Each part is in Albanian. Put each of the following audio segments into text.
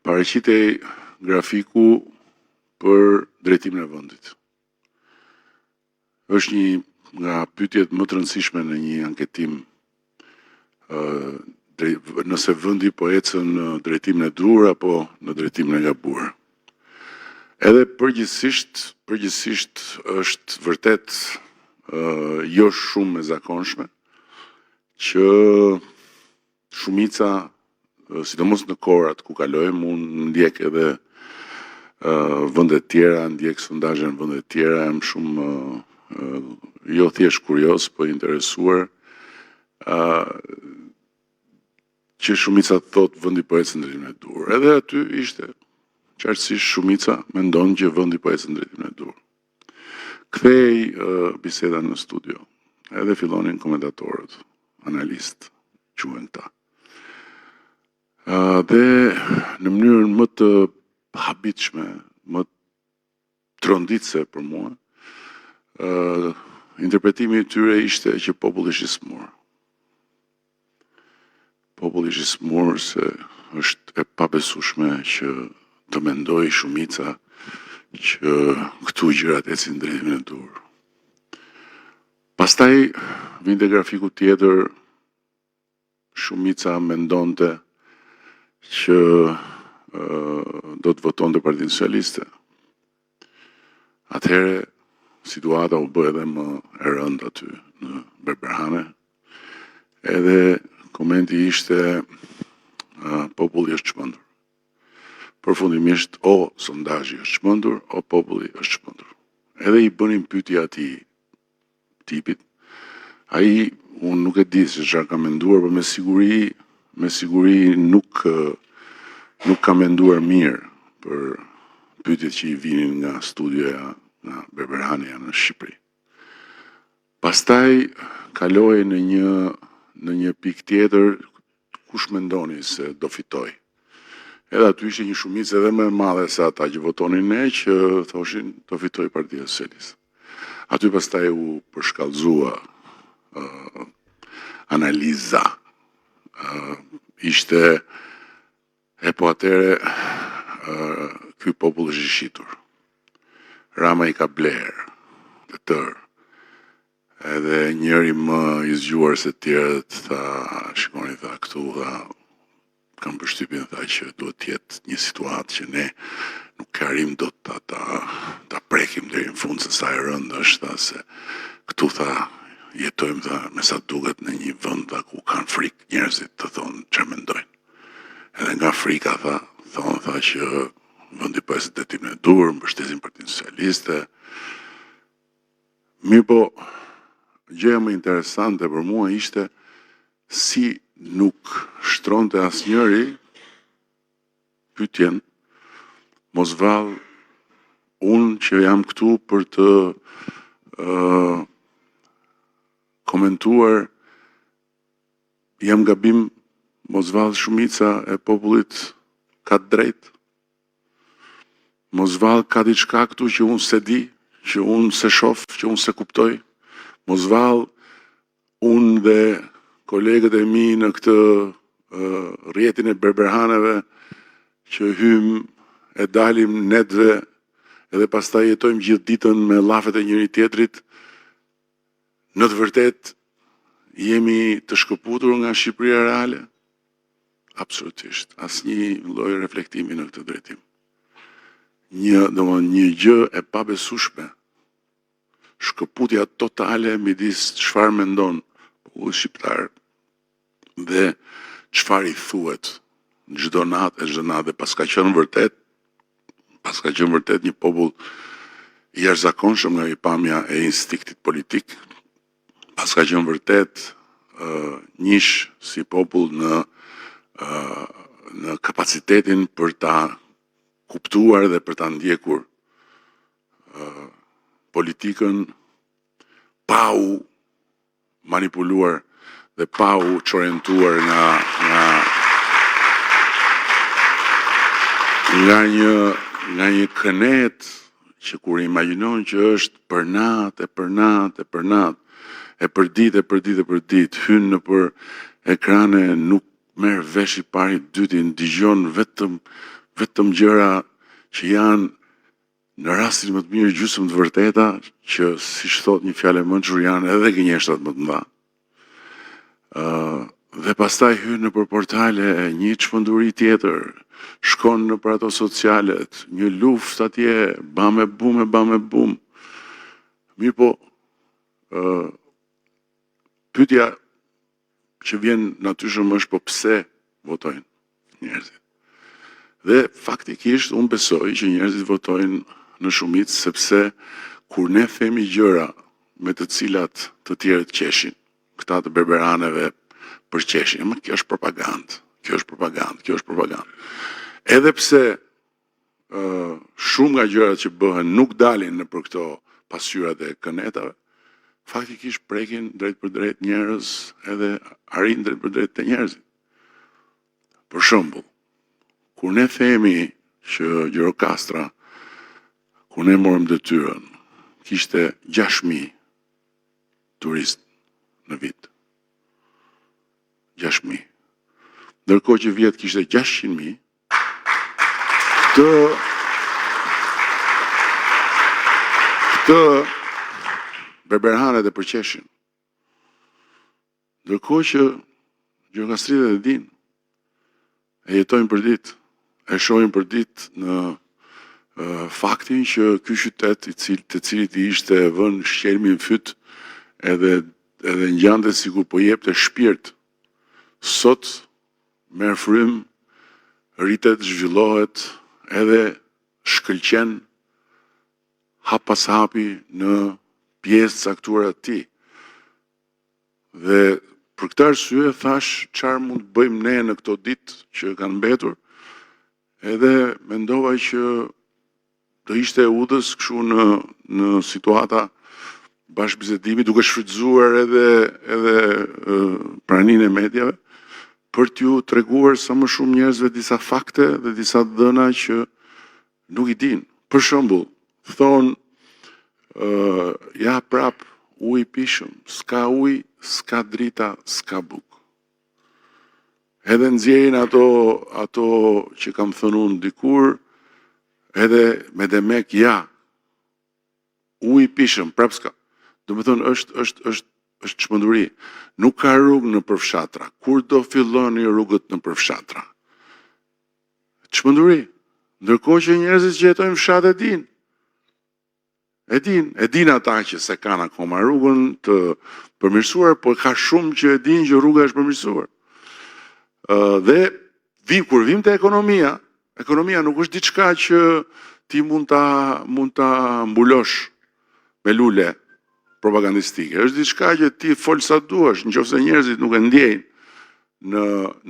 Paraqitej grafiku për drejtimin e vendit. Është një nga pyetjet më të rëndësishme në një anketim nëse vendi po ecën në drejtimin e duhur apo në drejtimin e gabuar. Edhe përgjithsisht është vërtet jo shumë e zakonshme që shumica, sidomos në kohërat ku kalojmë, unë ndjek edhe vende tjera, ndjek sondazhe në vende tjera, jam shumë jo thjesht kurioz, po interesuar që shumica thot vendi po ecën në drejtimin e duhur. Edhe aty ishte qartësisht shumica mendon që vendi po ecën në drejtimin e duhur. Kthej biseda në studio. Edhe fillonin komentatorët, analistë, quhen ta. Dhe në mënyrën më të habitshme, më tronditse për mua, interpretimi i tyre ishte që populli është i smur. Populli është i smur se është e pabesueshme që të mendoj shumica që këtu gjërat ecin në drejtimin e duhur. Pastaj vinte grafiku tjetër, shumica mendonte që do të votonte Partinë Socialiste. Atëherë situata u bë edhe më e rëndë aty në Berberhane. Edhe komenti ishte populli është çmendur. Përfundimisht o sondazhi është çmendur, o populli është çmendur. Edhe i bënin pyetje atij tipit. Ai unë nuk e di se çfarë ka menduar, por me siguri nuk ka menduar mirë për pyetjet që i vinin nga studioja nga Berberhania në Shqipëri. Pastaj kaloi në një pikë tjetër, kush mendoni se do fitoj. Edhe aty ishte një shumicë edhe më e madhe se ata që votonin ne, që thoshin do fitoj Partia Socialiste. Aty pastaj u përshkallëzua analiza. Ishte po atëre ky popull është i shitur. Rama i ka bler të tërë. Edhe njëri më i zgjuar se tjerët tha, shikoni tha këtu, tha, kam përshtypjen tha që duhet të jetë një situatë që ne nuk arrim dot ta prekim deri në fund, se sa e rëndë është, tha, se këtu tha jetojmë tha me sa duket në një vend tha ku kanë frikë njerëzit të thonë çfarë mendojnë. Edhe nga frika thonë tha që vendi po ecën në drejtimin e duhur, mbështesin Partinë Socialiste. Mirë po, gjëja më interesante për mua ishte si nuk shtronte asnjëri pyetjen, mos vallë unë që jam këtu për të komentuar, jam gabim, mos vallë shumica e popullit ka drejt. Mos vallë ka diçka këtu që unë se di, që unë se shoh, që unë se kuptoj. Mos vallë unë dhe kolegët e mi në këtë rrjetin e Berberhaneve që hym e dalim netve edhe pastaj jetojmë gjithë ditën me llafet e njëri tjetrit. Në të vërtet jemi të shkëputur nga Shqipëria reale? Absolutisht. Asnjë lloj reflektimi në këtë drejtim. Një gjë e pabesueshme. Shkëputja totale midis çfarë mendon populli shqiptar dhe çfarë i thuhet çdo natë dhe pas ka qenë vërtet një popull i jashtëzakonshëm nga pamja e instiktit politik, pas ka qenë vërtet njësh si popull në kapacitetin për ta kuptuar dhe për ta ndjekur politikën pa u manipuluar dhe pa u çorientuar nga një kënet që kur imagjinon që është për natë, e për ditë, hyn nëpër ekrane, nuk merr vesh i pari, dyti, dëgjon vetëm vetëm gjëra që janë në rastin më të mirë gjysmë të vërteta, që siç thot një fjalë e mençur janë edhe gënjeshtrat më të mëdha. Dhe pastaj hyn nëpër portale një çmenduri tjetër, shkon nëpër ato socialet, një luftë atje, bam e bum. Mirë po, pyetja që vjen natyrshëm është po pse votojnë njerëzit. Dhe faktikisht unë besoj që njerëzit votojnë në shumicë sepse kur ne themi gjëra me të cilat të tjerët qeshin, këta të berberaneve për qeshin, më kjo është propagandë. Edhe pse shumë nga gjërat që bëhen nuk dalin nëpër këto pasqyrat e kënetave, faktikisht prekin drejt për drejt njerëz edhe arrin drejt për drejt te njerëzit. Për shembull, kur ne themi që Gjirokastra, kur ne morëm detyrën, kishte 6.000 turistë në vit. 6.000. Ndërkohë që vjet kishte 600.000, këtë berberhanet e përqeshin. Ndërkohë që gjirokastritët e dinë, e jetojnë për ditë, e shohin për ditë në faktin që ky qytet të cilit i ishte vënë shqelmi në fyt edhe ngjante sikur po jepte shpirt, sot merr frym, rritet, zhvillohet edhe shkëlqen hap pas hapi në pjesë caktuara të tij. Dhe për këtë arsye thash çfarë mund të bëjmë ne në këto ditë që kanë mbetur, edhe mendova që do ishte udhës kështu në situata bashkëbisedimi, duke shfrytzuar edhe praninë e mediave, për t'ju treguar sa më shumë njerëzve disa fakte dhe disa dhëna që nuk i dinë. Për shembull, thonë ja prap ujë i pishëm, s'ka ujë, s'ka drita, s'ka bukë. Edhe nxjerrin ato që kam thënë unë dikur, edhe me demek ja, ujë i pishëm, prap s'ka. Do me thënë është çmenduri. Nuk ka rrugë në përfshatra. Kur do filloni rrugët në përfshatra? Çmenduri. Ndërkohë që njerëzit që jetojnë në fshat e din ata që se kanë akoma rrugën të përmirësuar, por ka shumë që e din që rruga është përmirësuar. Dhe kur vim te ekonomia nuk është diçka që ti mund ta mbulosh me lule propagandistike. Është diçka që ti fol sa duash, nëse njerëzit nuk e ndjejnë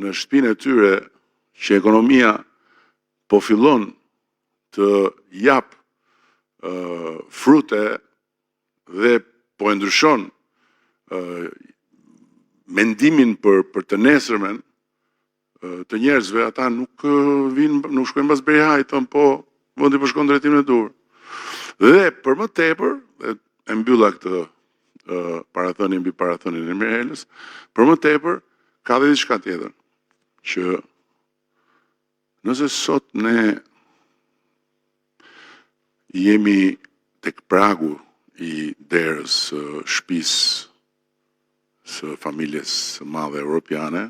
në shtëpinë e tyre që ekonomia po fillon të jap frute dhe po e ndryshon mendimin për të nesërmen të njerëzve, ata nuk shkojnë pas Berihaj, thonë po vendi po shkon drejtimin e dur. Dhe për më tepër, e mbylla këtë parathënie mbi parathënien e Mirhelës, për më tepër ka dhe diçka tjetër, që nëse sot ne jemi tek pragu i derës së shtëpisë së familjes së madhe europiane,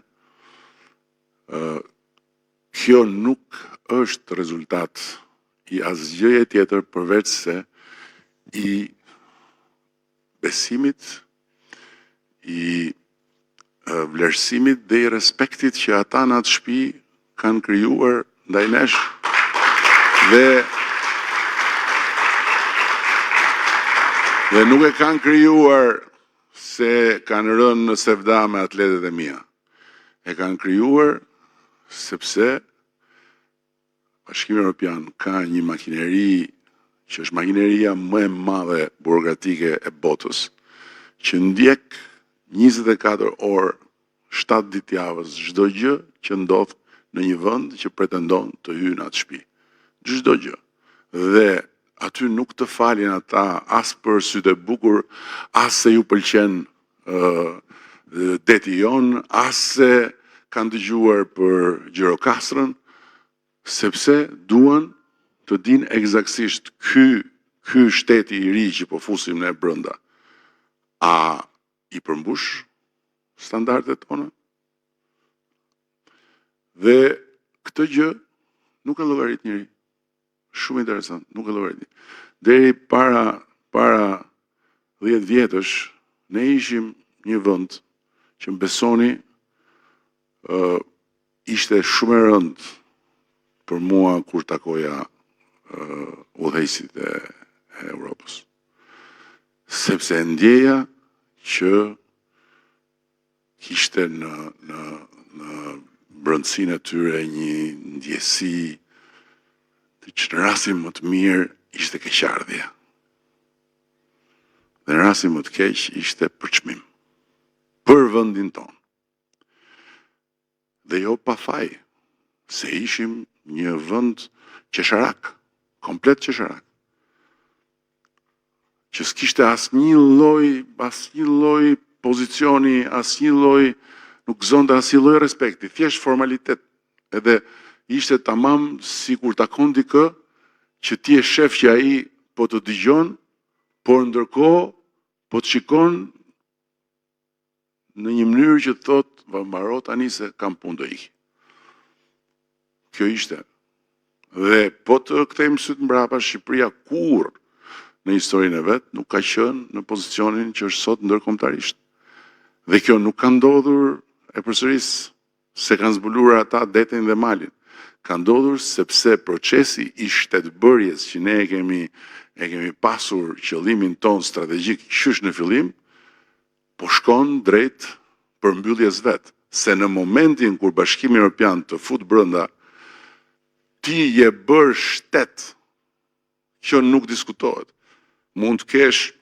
kjo nuk është rezultat i asgjëje tjetër përveç se i besimit, i vlerësimit dhe i respektit që ata në atë shtëpi kanë krijuar ndaj nesh dhe nuk e kanë krijuar se kanë rënë në sevda me atletet e mia. E kanë krijuar sepse Bashkimi Evropian ka një makineri që është makineria më e madhe burokratike e botës, që ndjek 24 orë, 7 ditë javës, çdo gjë që ndodh në një vend që pretendon të hyjë në atë shtëpi. Çdo gjë. Dhe aty nuk të falin ata as për sytë e bukur, as se ju pëlqen deti jon, as se kanë dëgjuar për Gjirokastrën, sepse duan të dinë eksaktësisht ky shteti i ri që po fusim ne brenda, a i përmbush standardet tona? Dhe këtë gjë nuk e llogarit njëri. Shumë interesant, nuk e llogarit. Deri para 10 vjetësh, ne ishim një vend që më besoni ishte shumë e rëndë për mua kur takoja udhëheqësit e Europës. Sepse ndjeja që kishte në brendësinë e tyre një ndjesi që në rastin më të mirë ishte keqardhje. Dhe në rastin më të keq ishte përçmim për vendin tonë. Dhe jo pa faj, se ishim një vend qesharak, komplet qesharak, që s'kishte asnjë lloj pozicioni, asnjë lloj, nuk gëzonte asnjë lloj respekti, thjesht formalitet. Edhe ishte tamam si kur takon dikë që ti e shef që ai po të dëgjon, por ndërkohë po të shikon në një mënyrë që të thotë, mbaro tani se kam punë do iki. Kjo ishte. Dhe po të kthejmë syt mbrapa, Shqipëria kurrë në historinë e vet nuk ka qenë në pozicionin që është sot ndërkombëtarisht. Dhe kjo nuk ka ndodhur e përsëris se kanë zbuluar ata detin dhe malin. Ka ndodhur sepse procesi i shtetbërjes që ne e kemi pasur qëllimin ton strategjik qysh në fillim, po shkon drejt përmbylljes vet. Se në momentin kur Bashkimi Evropian të fut brenda, ti je bërë shtet, që nuk diskutohet. Mund të kesh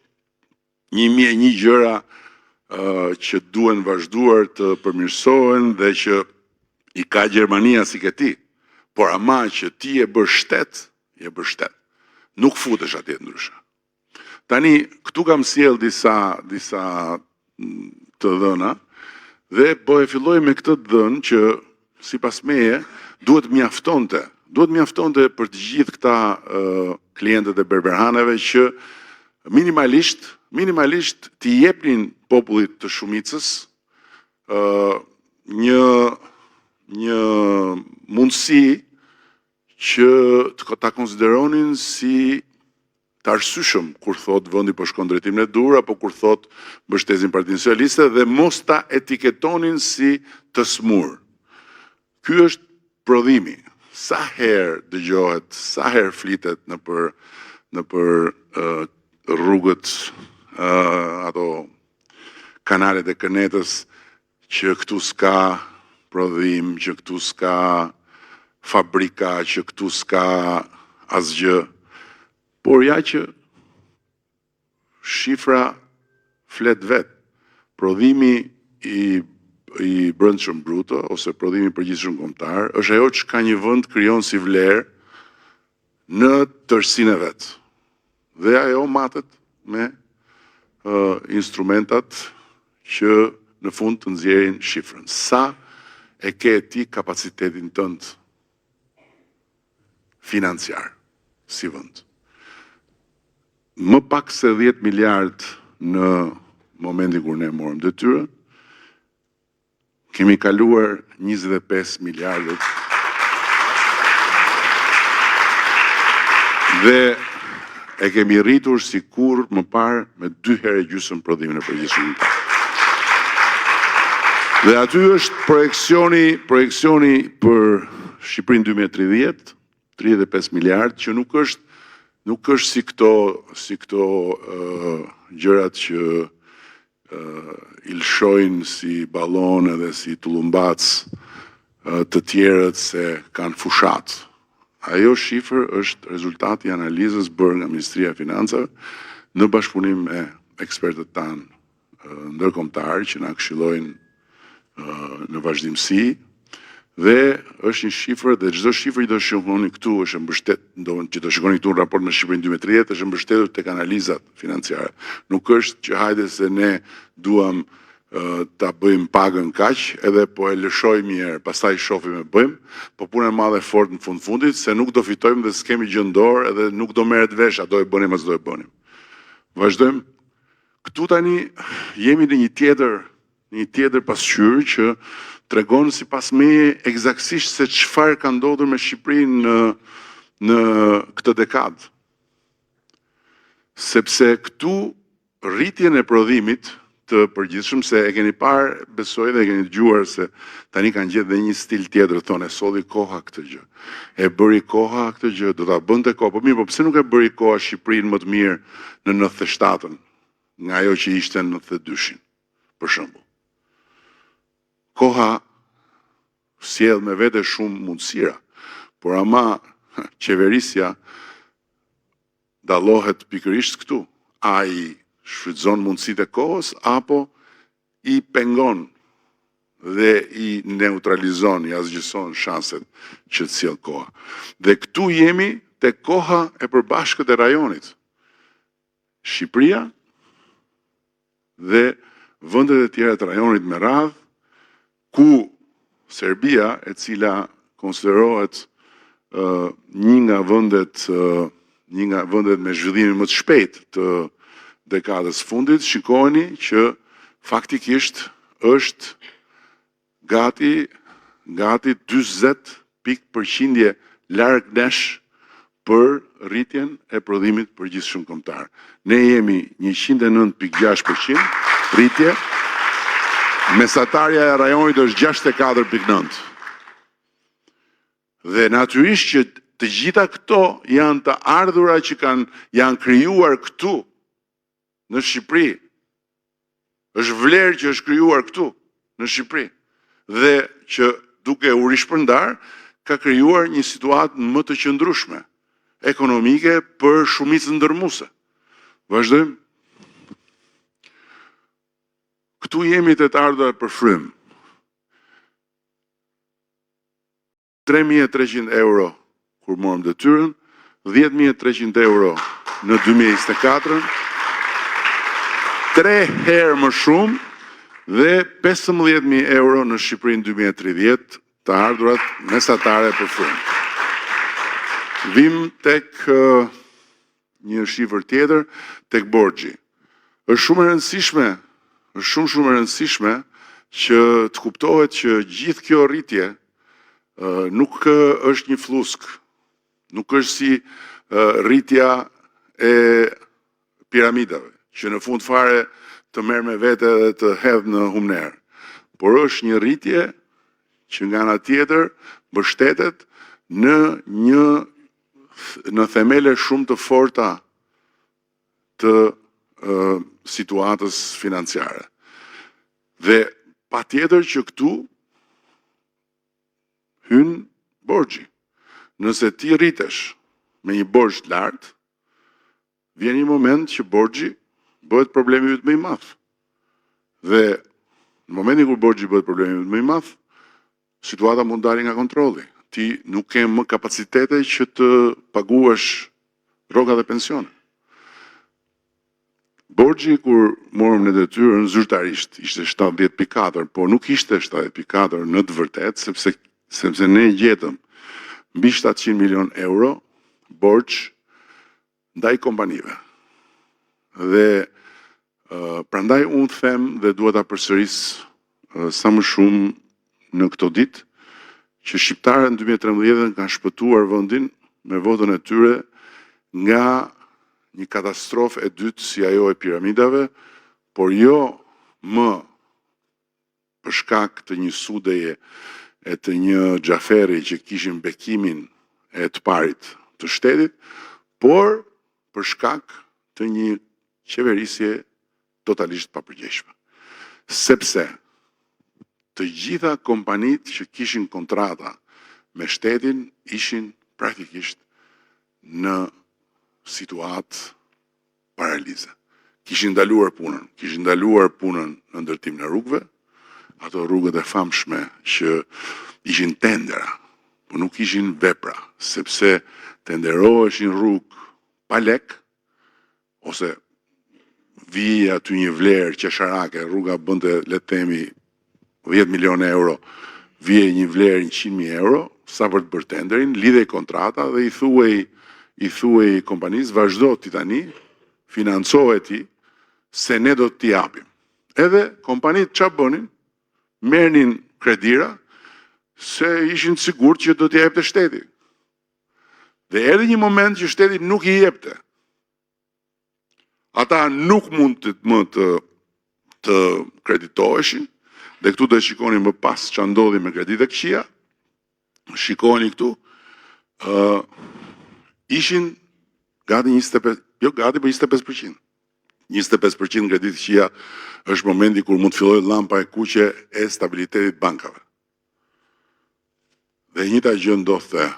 1001 gjëra që duhen vazhduar të përmirësohen dhe që i ka Gjermania si ke ti. Por ama që ti je bërë shtet, je bërë shtet. Nuk futesh atje ndryshe. Tani, këtu kam sjell disa të dhëna, dhe po e filloj me këtë dhënë që, sipas meje, duhet mjaftonte për të gjithë këta klientët e berberhaneve që minimalisht t'i jepnin popullit të shumicës një mundësi që ta konsideronin si të arsyeshëm kur thot vendi po shkon drejtimin e dur apo kur thot mbështesin Partinë Socialiste dhe mos ta etiketonin si të smur. Ky është prodhimi. Sa herë dëgjohet, sa herë flitet nëpër rrugët ato kanalet e kënetës që këtu s'ka prodhim, që këtu s'ka fabrika, që këtu s'ka asgjë. Por ja që shifra flet vet. Prodhimi i brendshëm bruto ose prodhimi përgjithshëm kombëtar është ajo që ka një vend krijon si vlerë në tërësinë e vet. Dhe ajo matet me instrumentat që në fund të nxjerrin shifrën. Sa e ke ti kapacitetin tënd financiar si vend? Më pak se 10 miliard në momentin kur ne morëm detyrën, kemi kaluar 25 miliardët dhe e kemi rritur si kur më parë me 2 herë gjysmë prodhimin e përgjithshëm. Dhe aty është projekcioni për Shqipërinë 2030, 35 miliard, që nuk është si këto gjërat që i lshojnë si ballone dhe si tullumbac të tjerët se kanë fushat. Ajo shifër është rezultati i analizës bërë nga Ministria e Financave në bashkëpunim me ekspertët tanë ndërkombëtar që na këshillojnë në vazhdimsi. Dhe është një shifër dhe çdo shifër që do shikoni këtu është që do shikoni këtu në raport me Shqipërinë 2030 është mbështetur tek analizat financiare. Nuk është që hajde se ne duam ta bëjmë pagën kaq, edhe po e lëshoj mirë, pastaj shohim e bëjmë, po puna e madhe fort në fundit se nuk do fitojmë dhe s'kemi gjëndor edhe nuk do merret vesh, a do e bënim as do e bënim. Vazhdojmë. Këtu tani jemi në një tjetër pasqyrë që tregon sipas meje eksaktësisht se çfarë ka ndodhur me Shqipërinë në këtë dekadë. Sepse këtu rritjen e prodhimit të përgjithshëm, se e keni parë, besoj dhe e keni dëgjuar se tani kanë gjetë dhe një stil tjetër, thonë e solli koha këtë gjë. E bëri koha këtë gjë, do ta bënte koha. Po mirë, po pse nuk e bëri koha Shqipërinë më të mirë në 97-ën, nga ajo që ishte në 92-shin, për shembull. Koha sjell me vete shumë mundësira, por ama qeverisja dallohet pikërisht këtu. Ai shfrytëzon mundësitë e kohës apo i pengon dhe i neutralizon, i asgjëson shanset që të sjell koha. Dhe këtu jemi te koha e përbashkët e rajonit. Shqipëria dhe vendet e tjera të rajonit me radhë, ku Serbia, e cila konsiderohet një nga vendet me zhvillimin më të shpejt të dekadës fundit, shikojeni që faktikisht është gati 40 pikë përqindje larg nesh për rritjen e prodhimit përgjithshëm kombëtar. Ne jemi 109,6% rritje, mesatarja e rajonit është 64,9%. Dhe natyrisht që të gjitha këto janë të ardhura që janë krijuar këtu në Shqipëri. Është vlerë që është krijuar këtu në Shqipëri dhe që duke u rishpërndar ka krijuar një situatë më të qëndrueshme ekonomike për shumicën ndërmuese. Vazhdojmë. Këtu jemi të ardhura për frym. 3.300 euro kur morëm detyrën, 10.300 euro në 2024, 3 herë më shumë dhe 15.000 euro në Shqipërinë 2030, të ardhurat mesatare për frym. Vim tek një shifër tjetër, tek borxhi. Është shumë e rëndësishme që të kuptohet që gjithë kjo rritje nuk është një flusk, nuk është si rritja e piramidave, që në fund fare të merr me vete dhe të hedh në humner. Por është një rritje që nga ana tjetër mbështetet në themele shumë të forta të situatës financiare. Dhe patjetër që këtu hyn borxhi. Nëse ti rritesh me një borxh të lartë, vjen një moment që borxhi bëhet problemi yt më i madh. Dhe në momentin kur borxhi bëhet problemi yt më i madh, situata mund dalë nga kontrolli. Ti nuk ke më kapacitete që të paguash rrogat e pensionit. Borxhi kur morëm në detyrën zyrtarisht ishte 70,4, por nuk ishte 70,4 në të vërtetë, sepse ne gjetëm mbi 700 milion euro borxh ndaj kompanive. Dhe prandaj unë them dhe duhet ta përsëris sa më shumë në këto ditë që shqiptarët në 2013 kanë shpëtuar vendin me votën e tyre nga një katastrofë e dytë si ajo e piramidave, por jo më për shkak të një sudeje e të një xhaferi që kishin bekimin e të parit të shtetit, por për shkak të një qeverisje totalisht papërgjegjshme. Sepse të gjitha kompanitë që kishin kontrata me shtetin ishin praktikisht në situatë paralize. Kishin ndaluar punën në ndërtimin e rrugëve, ato rrugët e famshme që ishin tendera, por nuk ishin vepra, sepse tenderoheshin rrugë pa lek, ose vi aty një vlerë qesharake, rruga bënte le të themi 10 milionë euro, vije një vlerë 100.000 euro, sa për të bërë tenderin, lidhej kontrata dhe i thuej kompanisë vazhdo ti tani, financohet ti, se ne do t'i japim. Edhe kompanitë ç'a bënin? Merrnin kredira se ishin të sigurt që do t'i jepte shteti. Dhe erdhi një moment që shteti nuk i jepte. Ata nuk mund të kreditoheshin, dhe këtu do e shikoni më pas që ndodhi me kreditë e këqija, shikoni këtu, ishin gati 25%, jo gati, për 25%. 25% kreditë këqija është momenti kur mund të fillojë llampa e kuqe e stabilitetit bankave. Dhe njëjta gjë ndodhte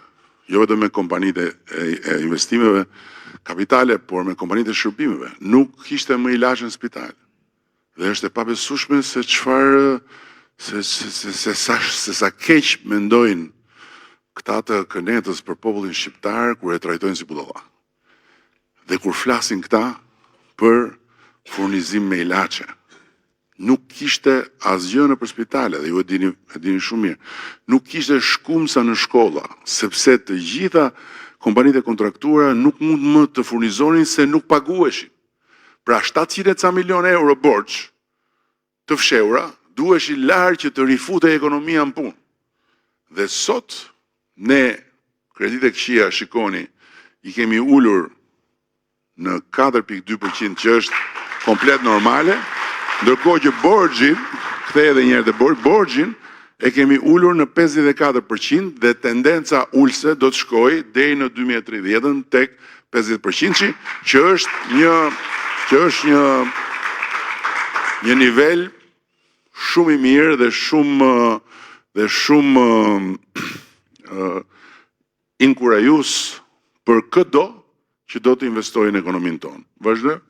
jo vetëm me kompanitë e investimeve kapitale, por me kompanitë e shërbimeve. Nuk kishte më ilaç në spital. Dhe është e pabesueshme se çfarë se sa keq mendojnë këta të kënetës për popullin shqiptar kur e trajtojnë si budalla. Dhe kur flasin këta për furnizim me ilaçe, nuk kishte asgjë nëpër spitale, dhe ju e dini shumë mirë. Nuk kishte shkumsa në shkolla, sepse të gjitha kompanitë e kontraktuara nuk mund më të furnizonin se nuk paguheshin. Pra 700 milion euro borxh të fshehura duheshin larë që të rifutej ekonomia në punë. Dhe sot ne kreditë e këqija, shikoni, i kemi ulur në 4.2% që është komplet normale, ndërkohë që borxhin, kthej edhe një herë te borxhin, e kemi ulur në 54% dhe tendenca ulse do të shkojë deri në 2030 tek 50%, që është një nivel shumë i mirë dhe shumë inkurajues për çdo që do të investojë në ekonominë tonë. Vazhdo.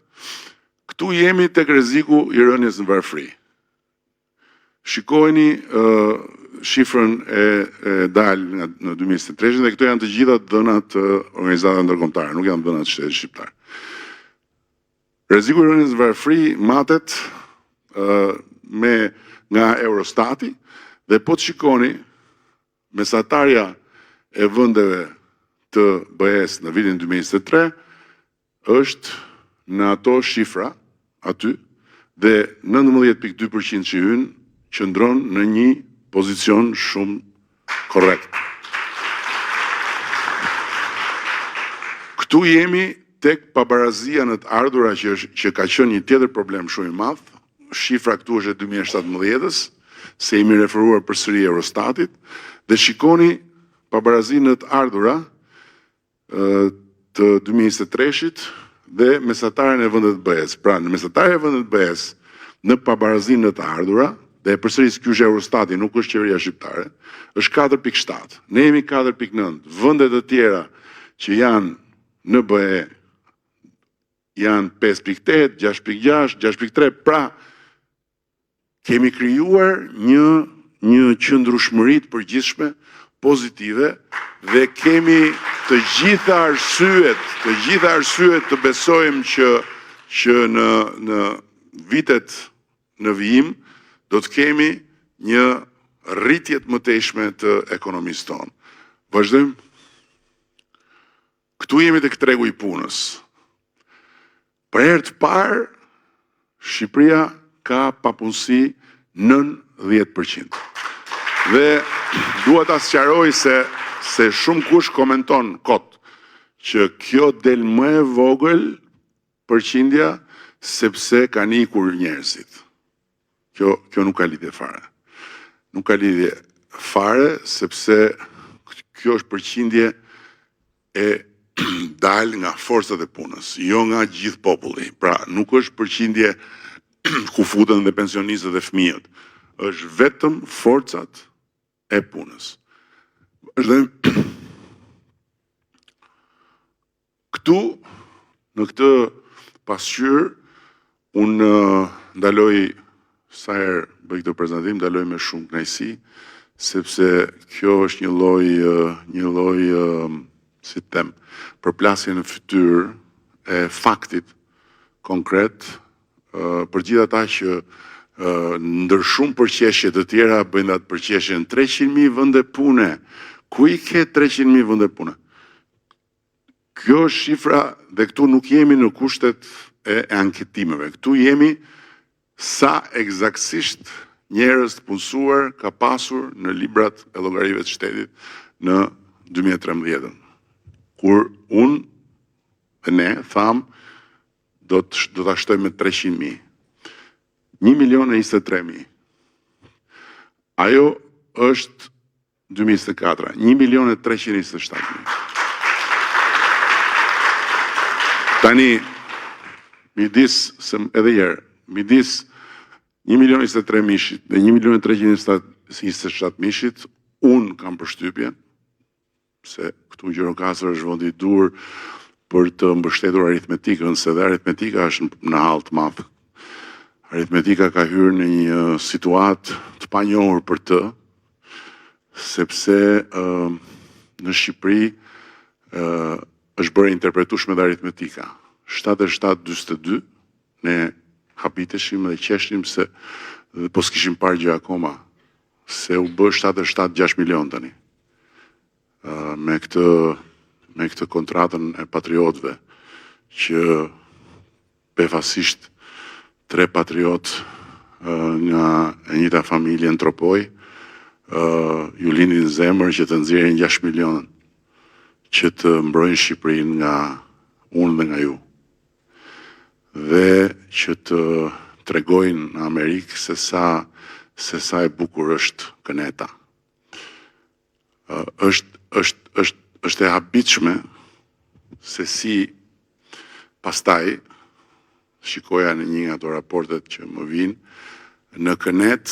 Këtu jemi tek rreziku i rënies në varfëri. Shikojeni shifrën e dalë në 2023 dhe këto janë të gjitha dhënat organizatave ndërkombëtare, nuk janë dhënat shtetit shqiptar. Rreziku i rënies në varfëri matet nga Eurostati dhe po të shikoni mesatarja e vendeve të BE-s në vitin 2023 është në ato shifra aty dhe 19.2% që hyn qëndron në një pozicion shumë korrekt. Këtu jemi tek pabarazia në të ardhura që ka qenë një tjetër problem shumë i madh. Shifra këtu është e 2017-s, se jemi referuar përsëri Eurostatit, dhe shikoni pabarazinë në të ardhura të 2023-shit dhe mesataren e vendet të BE-s. Pra, në mesataren e vendet të BE-s, në pabarazinë në të ardhura, dhe përsëris ky është Eurostati, nuk është qeveria shqiptare, është 4.7. Ne jemi 4.9. Vendet të tjera që janë në BE janë 5.8, 6.6, 6.3. Pra, kemi krijuar një qëndrueshmëri të përgjithshme pozitive dhe kemi të gjitha arsyet të besojmë që në vitet në vijim do të kemi një rritje të mëtejshme të ekonomisë tonë. Vazhdojmë. Këtu jemi tek tregu i punës. Për herë të parë, Shqipëria ka papunësi nën 10%. Dhe dua ta sqaroj se shumë kush komenton kot që kjo del më e vogël përqindja sepse kanë ikur njerëzit. Kjo nuk ka lidhje fare. Nuk ka lidhje fare sepse kjo është përqindje e dal nga forcat e punës, jo nga gjithë populli. Pra, nuk është përqindje ku futen dhe pensionistët dhe fëmijët. Është vetëm forcat e punës. Këtu, në këtë pasqyrë, unë ndaloj sa herë bëj këtë prezantim, ndaloj me shumë kënaqësi, sepse kjo është një lloj si them, përplasje në fytyrë e faktit konkret për gjithë ata që ndër shumë përqeshje të tjera bëjnë atë përqeshjen 300.000 vende pune. Ku i ke 300.000 vende pune? Kjo është shifra dhe këtu nuk jemi në kushtet e anketimeve. Këtu jemi sa eksaktësisht njerëz të punësuar ka pasur në librat e llogarive të shtetit në 2013. Kur unë dhe ne tham do ta shtojmë me 300.000. 1.023.000. Ajo është 2024, 1.327.000. Tani, edhe herë, midis 1.023.000 dhe 1.327.000, unë kam përshtypjen, se këtu Gjirokastër është vendi i dur për të mbështetur aritmetikën, se dhe aritmetika është në hall të madh. Aritmetika ka hyrë në një situatë të panjohur për të, sepse në Shqipëri është bërë interpretueshme dhe aritmetika. 77-42, ne hapiteshim dhe qeshnim se po s'kishim parë gjë akoma, se u bë 77-6 milion tani. Me këtë kontratën e patriotëve, që befasisht 3 patriot nga e njëjta familje në Tropoj, ju lindin zemër që të nxjerrin 6 milion që të mbrojnë Shqipërinë nga unë dhe nga ju. Dhe që të tregojnë në Amerikë se sa e bukur është këneta. Është e habitshme se si pastaj shikoja në një nga ato raportet që më vinë, në kënet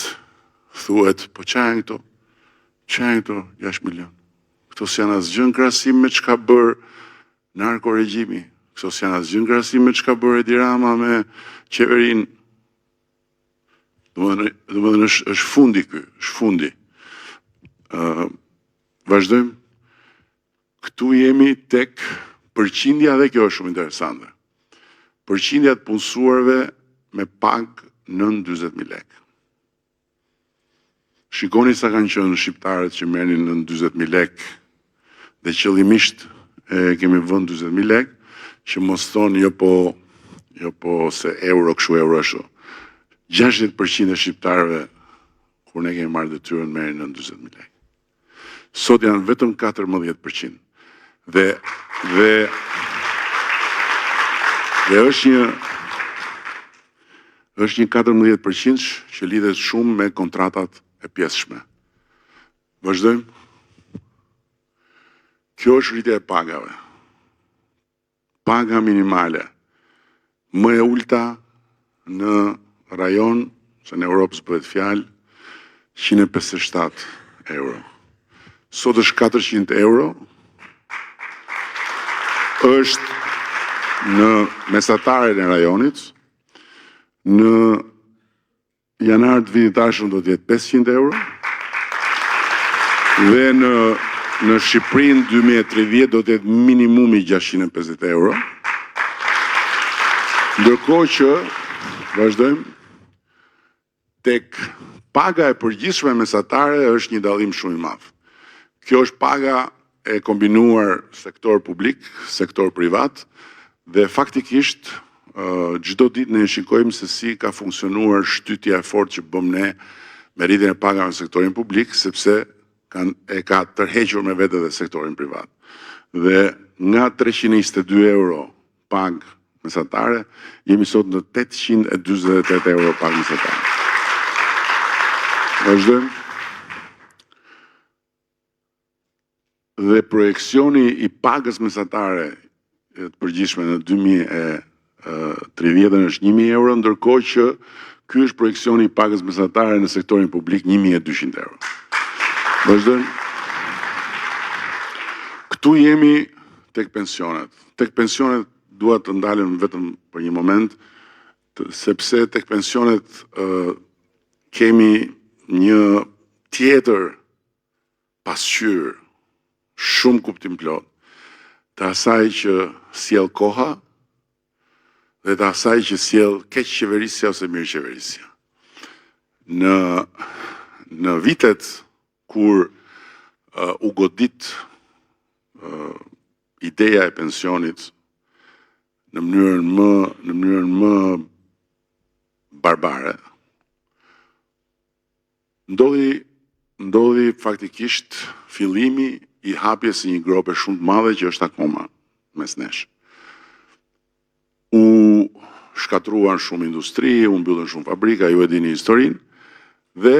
thuhet, po çfarë janë këto? Çfarë janë këto 6 milion? Këto s'janë asgjë në krahasim me çka bër narkoregjimi. Këto s'janë asgjë në krahasim me çka bër Edi Rama me qeverinë. Domethënë është fundi ky, është fundi. Vazhdojmë. Këtu jemi tek përqindja dhe kjo është shumë interesante. Përqindja të punësuarve me pagë nën 40.000 lekë. Shikoni sa kanë qenë shqiptarët që merrnin nën 40.000 lekë dhe qëllimisht kemi vënë 40.000 lekë, që mos thonë jo po se euro kështu euro ashtu. 60% e shqiptarëve kur ne kemi marrë detyrën merrin nën 40.000 lekë. Sot janë vetëm 14%. Dhe është një 14% që lidhet shumë me kontratat e pjesëshme. Vazhdojmë. Kjo është rritja e pagave. Paga minimale më e ulta në rajon, se në Europë s'bëhet fjalë, 157 euro. Sot është 400 euro, është në mesatare në rajonit, në janar të vitit tashëm do të jetë 500 euro, dhe në Shqipërinë 2030 do të jetë minimumi 650 euro, ndërkohë që, vazhdojmë, tek paga e përgjithshme mesatare është një dallim shumë i madh. Kjo është paga e kombinuar sektor publik, sektor privat, dhe faktikisht çdo ditë ne shikojmë se si ka funksionuar shtytja e fortë që bëm ne me rritjen e pagave në sektorin publik, sepse ka tërhequr me vete dhe sektorin privat. Dhe nga 322 euro pagë mesatare, jemi sot në 848 euro pagë mesatare. Vazhdojmë. Dhe projekcioni i pagës mesatare të përgjithshme në 2030 është 1.000 euro, ndërkohë që ky është projekcioni i pagës mesatare në sektorin publik 1.200 euro. Vazhdojmë. Këtu jemi tek pensionet. Tek pensionet dua të ndalem vetëm për një moment, sepse tek pensionet kemi një tjetër pasqyrë shumë kuptim plot të asaj që sjell koha dhe të asaj që sjell keq qeverisja ose mirë qeverisja. Në vitet kur u godit ideja e pensionit në mënyrën më barbare, ndodhi faktikisht fillimi i hapjes së një grope shumë të madhe që është akoma mes nesh. U shkatruan shumë industri, u mbyllën shumë fabrika, ju e dini historinë, dhe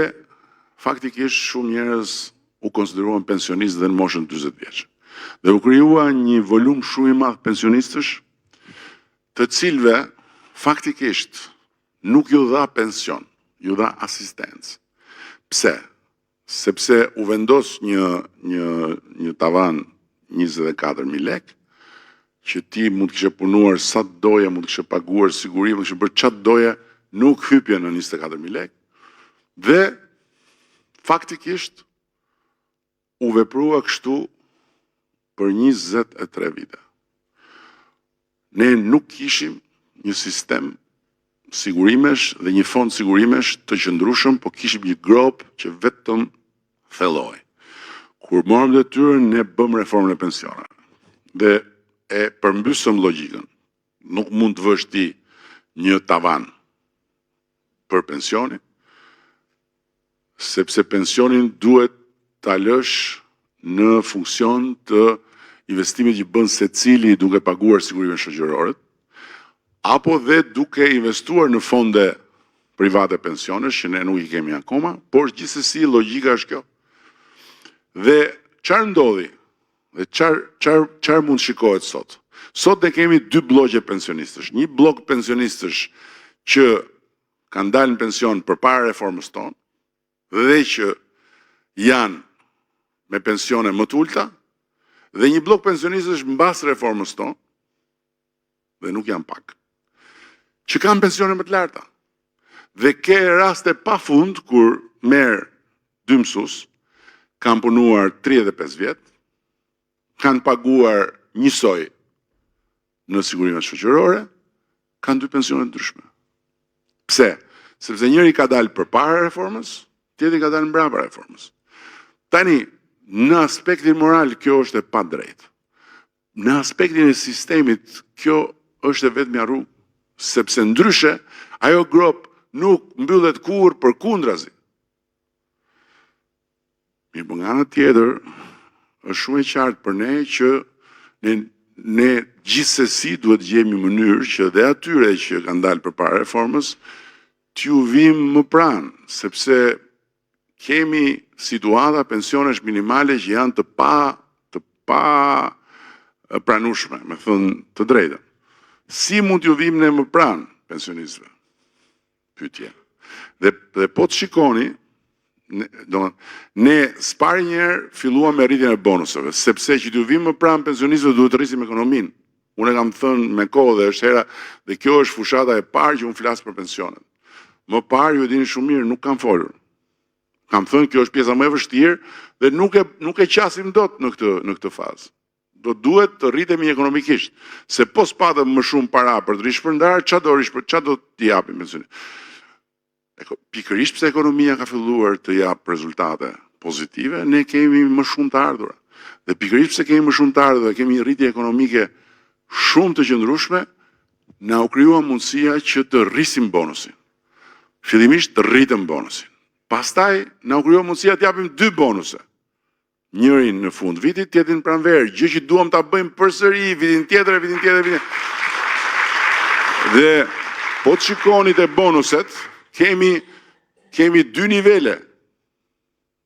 faktikisht shumë njerëz u konsideruan pensionistë dhe në moshën 40 vjeç. Dhe u krijua një volum shumë i madh pensionistësh, të cilëve faktikisht nuk ju dha pension, ju dha asistencë. Pse? Sepse u vendos një tavan 24.000 lekë, që ti mund të kishe punuar sa të doje, mund të kishe paguar siguri, mund të kishe bërë çfarë doje, nuk hypje në 24.000 lekë. Dhe faktikisht u veprua kështu për 23 vite. Ne nuk kishim një sistem sigurimesh dhe një fond sigurimesh të qëndrueshëm, po kishim një grop që vetëm thelloi. Kur morëm detyrën, ne bëm reformën e pensioneve. Dhe e përmbysëm logjikën. Nuk mund të vësh ti një tavan për pensionin, sepse pensionin duhet ta lësh në funksion të investimit që bën secili duke paguar sigurimin shoqërore, apo dhe duke investuar në fonde private pensionesh, që ne nuk i kemi akoma, por gjithsesi logjika është kjo. Dhe çfarë ndodhi? Dhe çfarë mund shikohet sot? Sot ne kemi dy blloqe pensionistësh. Një blok pensionistësh që kanë dalë në pension përpara reformës tonë, dhe që janë me pensione më të ulta, dhe një blok pensionistësh mbas reformës tonë, dhe nuk janë pak, që kanë pensione më të larta. Dhe ke raste pafund kur merr dy mësues, kanë punuar 35 vjet, kanë paguar njësoj në sigurimet shoqërore, kanë dy pensione të ndryshme. Pse? Sepse njëri ka dalë përpara reformës, tjetri ka dalë mbrapa reformës. Tani, në aspektin moral, kjo është e padrejtë. Në aspektin e sistemit, kjo është e vetmja rrugë, sepse ndryshe, ajo grop nuk mbyllet kurrë, përkundrazi. Mirë, por nga ana tjetër, është shumë e qartë për ne që ne gjithsesi duhet gjejmë një mënyrë që dhe atyre që kanë dalë përpara reformës t'ju vim më pranë, sepse kemi situata pensionesh minimale që janë të pa pranueshme, me thënë të drejtën. Si mund t'ju vim ne më pranë pensionistëve? Pyetje. Dhe po të shikoni, ne s'pari njerë filluam me rritjen e bonuseve, sepse që t'ju vim më pranë pensionistëve duhet të rrisim ekonominë. Unë e kam thënë me kohë dhe është hera, dhe kjo është fushata e parë që unë flas për pensionet. Më parë, ju e dini shumë mirë, nuk kam folur. Kam thënë kjo është pjesa më e vështirë dhe nuk e qasim dot në këtë fazë. Duhet të rritemi ekonomikisht, se po s'patëm më shumë para për të rishpërndarë, çfarë do t'i japim pensionit? Pikërisht pse ekonomia ka filluar të jap rezultate pozitive, ne kemi më shumë të ardhura. Dhe pikërisht pse kemi më shumë të ardhura, kemi një rritje ekonomike shumë të qëndrueshme, na u krijua mundësia që të rrisim bonusin. Fillimisht të rritëm bonusin. Pastaj na u krijua mundësia të japim dy bonuse. Njërin në fund vitit, tjetrin pranverë, gjë që duam ta bëjmë përsëri vitin tjetër. Dhe po të shikoni te bonuset, kemi dy nivele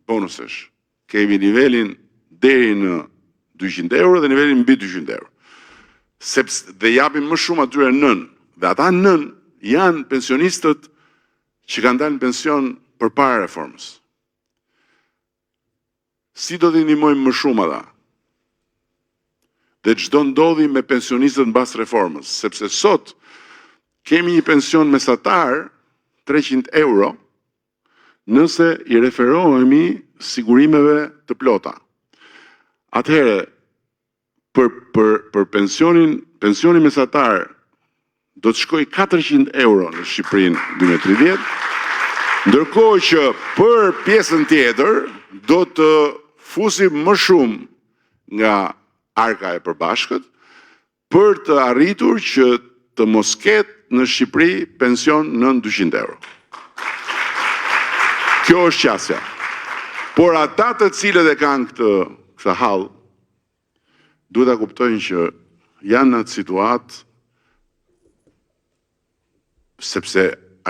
bonusesh. Kemi nivelin deri në 200 euro dhe nivelin mbi 200 euro. Dhe japim më shumë atyre nën. Dhe ata nën janë pensionistët që kanë dalë në pension përpara reformës. Si do t'i ndihmojmë më shumë ata? Dhe çdo ndodhi me pensionistët mbas reformës, sepse sot kemi një pension mesatar 300 euro nëse i referohemi sigurimeve të plota. Atëherë, për pensionin mesatar do të shkoj 400 euro në Shqipërinë 2030, ndërkohë që për pjesën tjetër do të fusim më shumë nga arka e përbashkët për të arritur që të mos ketë në Shqipëri pension nën 200 euro. Kjo është qasja. Por ata të cilët e kanë këtë hall, duhet ta kuptojnë që janë në atë situatë sepse